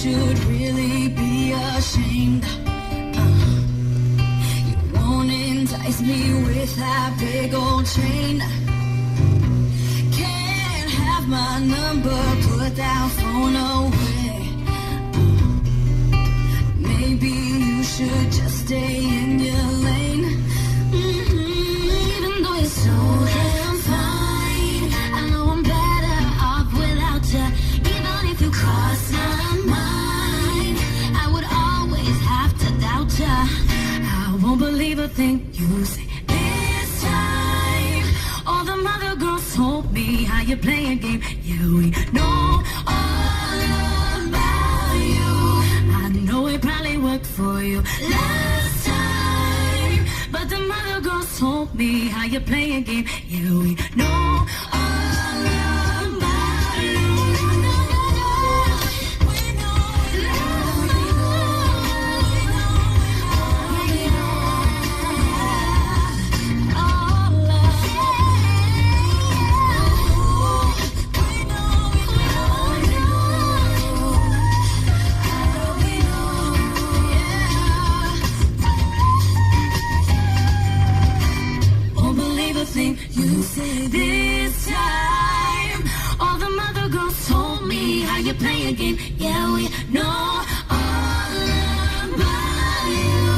should really be ashamed. You won't entice me with that big old chain. Can't have my number, put that phone away. Maybe you should just stay in your lane. Even though you're so damn fine, I know I'm better off without you. Even if you cross my mind, I would always have to doubt you. I won't believe a thing you say this time. All the mother girls told me how you play a game. Yeah, we know all about you. I know it probably worked for you last time, but the mother girls told me how you play a game. Yeah, we know all about you. You say this time, all the mother girls told me how you play a game. Yeah, we know all about you.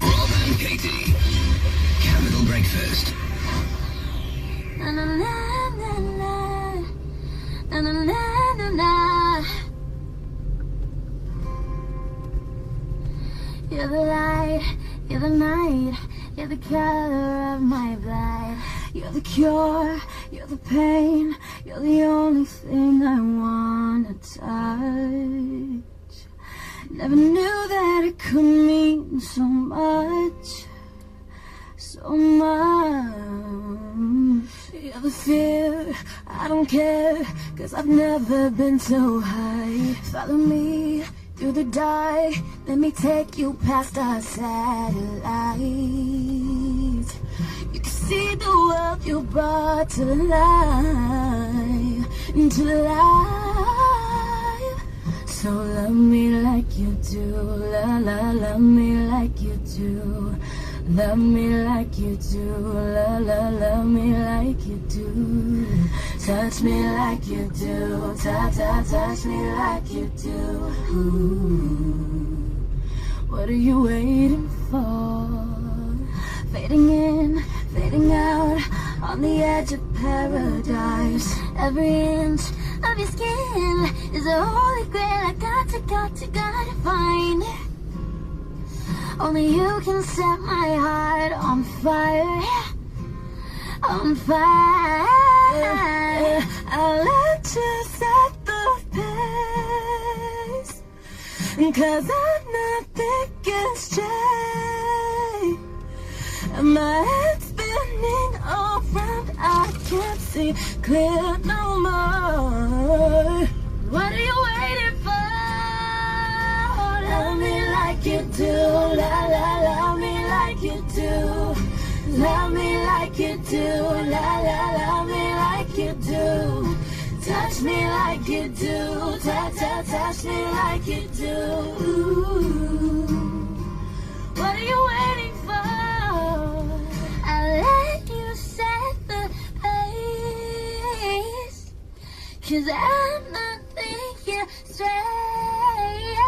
Rob and Katie, Capital Breakfast. Na na na na na na na na na. You're the light, you're the night, you're the color of my blood. You're the cure, you're the pain, you're the only thing I wanna touch. Never knew that it could mean so much, so much. You're the fear, I don't care, 'cause I've never been so high. Follow me through the dark, let me take you past our satellites. You can see the world you brought to life, to life. So love me like you do, love me like you do. Love me like you do, love me like you do. Touch me like you do, touch me like you do. Ooh. What are you waiting for? Fading in, fading out, on the edge of paradise. Every inch of your skin is a holy grail. I gotta find. Only you can set my heart on fire, on fire. I'll let you set the pace, 'cause I'm not thinking straight. My head's spinning around, I can't see clear no more. What are you waiting for? Love me like you do, love me like you do. Love me like you do, love me like you do. Touch me like you do, touch me like you do. What are you waiting for? I'll let you set the pace, 'cause I'm not thinking straight.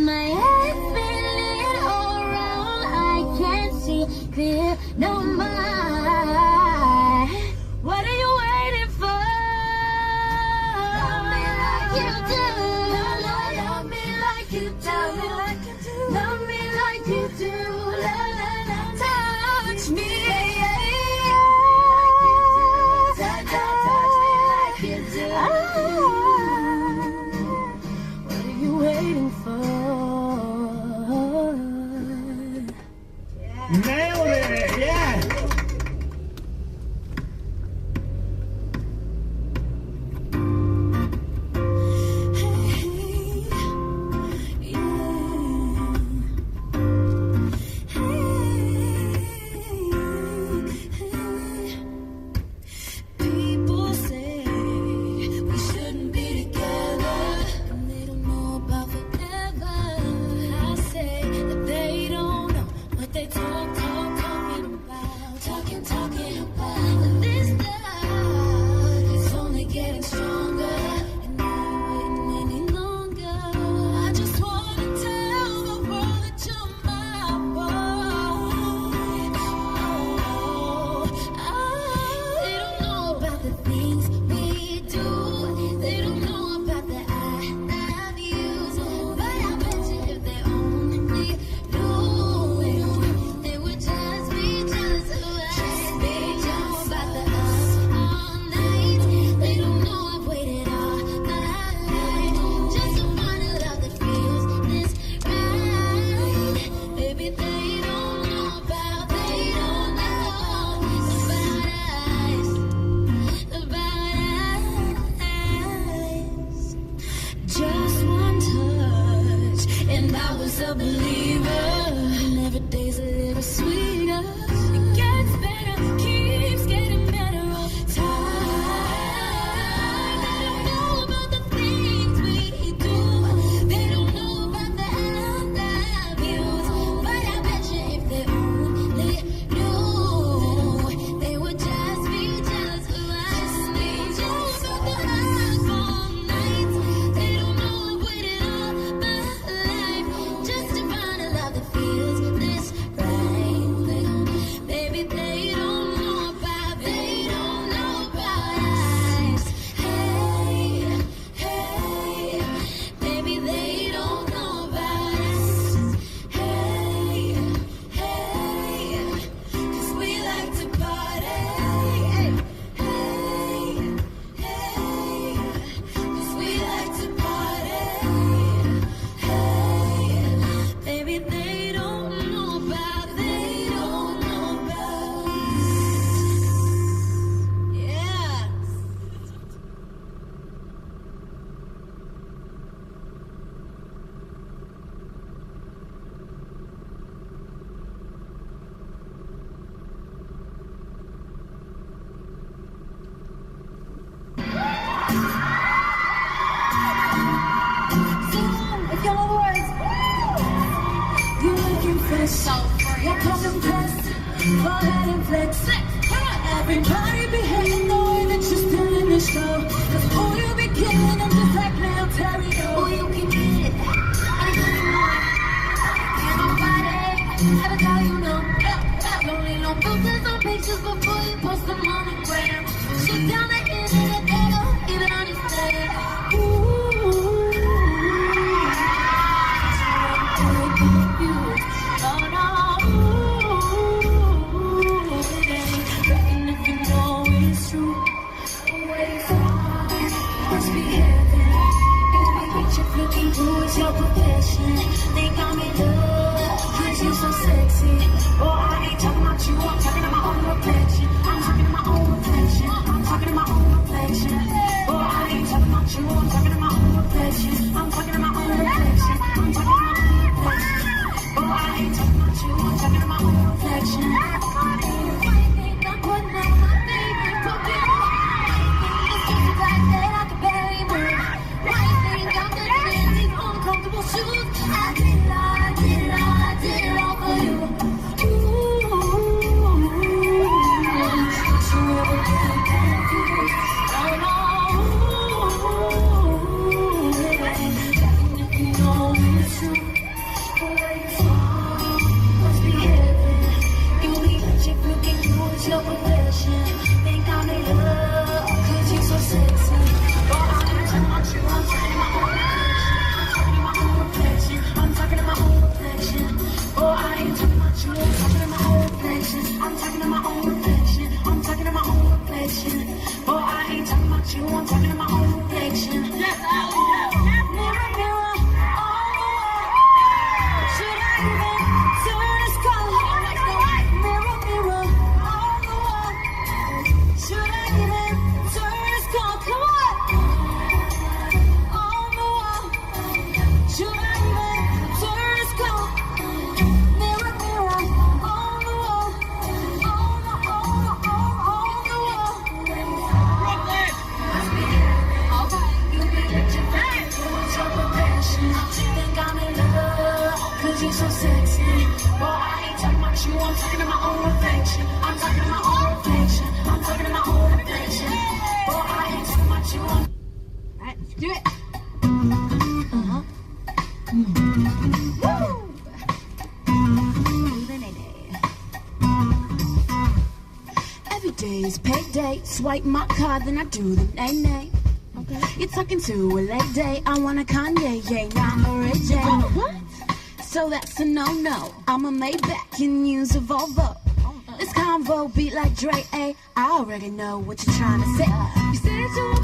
My head's spinning all around, I can't see clear no more. What are you waiting for? Love me like you do, love me like you do, love me like you do, touch me. Touch me like you do. What are you waiting for? Nailed it, yeah. fresh. Here come them press, go ahead and flex. Everybody be hating the way that you're still in the show. Cause who you be killing them just like Lil Terry. Oh, you can get it, anything you want. Can't nobody ever tell you no. Don't need no filters or pictures before you post them on the gram. Shut down the internet, they don't even understand. It's your profession. Think I'm in love, cause you're so sexy. Oh, I ain't talking about you, I'm talking to my own reflection. I'm talking to my own reflection. I'm talking to my own reflection. Oh, I ain't talking about you, I'm talking to my own reflection. I'm talking to my own reflection. I'm talking to my own reflection. Oh, I ain't talking about you, I'm talking to my own reflection. I'm putting out my favorite Pokemon. It's just a guy that I can barely move. Why you think I'm good? Uncomfortable shoes. I did it all for you. Ooh, so ever get confused. Oh no, if you know it's true, where you from must be heaven. You be a chick looking towards your profession. Think I'm in love, cause you're so sexy. Oh, I ain't talking about you, I'm talking to my own. I'm talking to my own reflection. Oh, I ain't talking about you. I'm talking to my own reflection. I'm talking to my own reflection. I'm talking to my own reflection. Oh, I ain't talking about you. I'm talking to my own reflection. Mirror, mirror, should I even turn this color? Mirror, mirror, on the wall. Should I even turn this color? Come on. On the wall. Should I even turn this color? Mirror, mirror, on the wall. On the wall. Brooklyn! Okay, you be reaching back towards your profession. Think I'm in love, cause you're so sexy. Boy, I ain't talking about you, I'm talking to my own reflection. I'm talking to my own reflection. I'm talking to my own reflection. Boy, I ain't talking about you, Alright, let's do it. Every day's payday. Swipe my card, then I do the nay-nay. Okay. You're talking to a lady. I want a Kanye, yeah, not a Ray J. What? So that's a no-no. I'm a Maybach and use a Volvo. This convo beat like Dre, I already know what you're trying to say. You said you were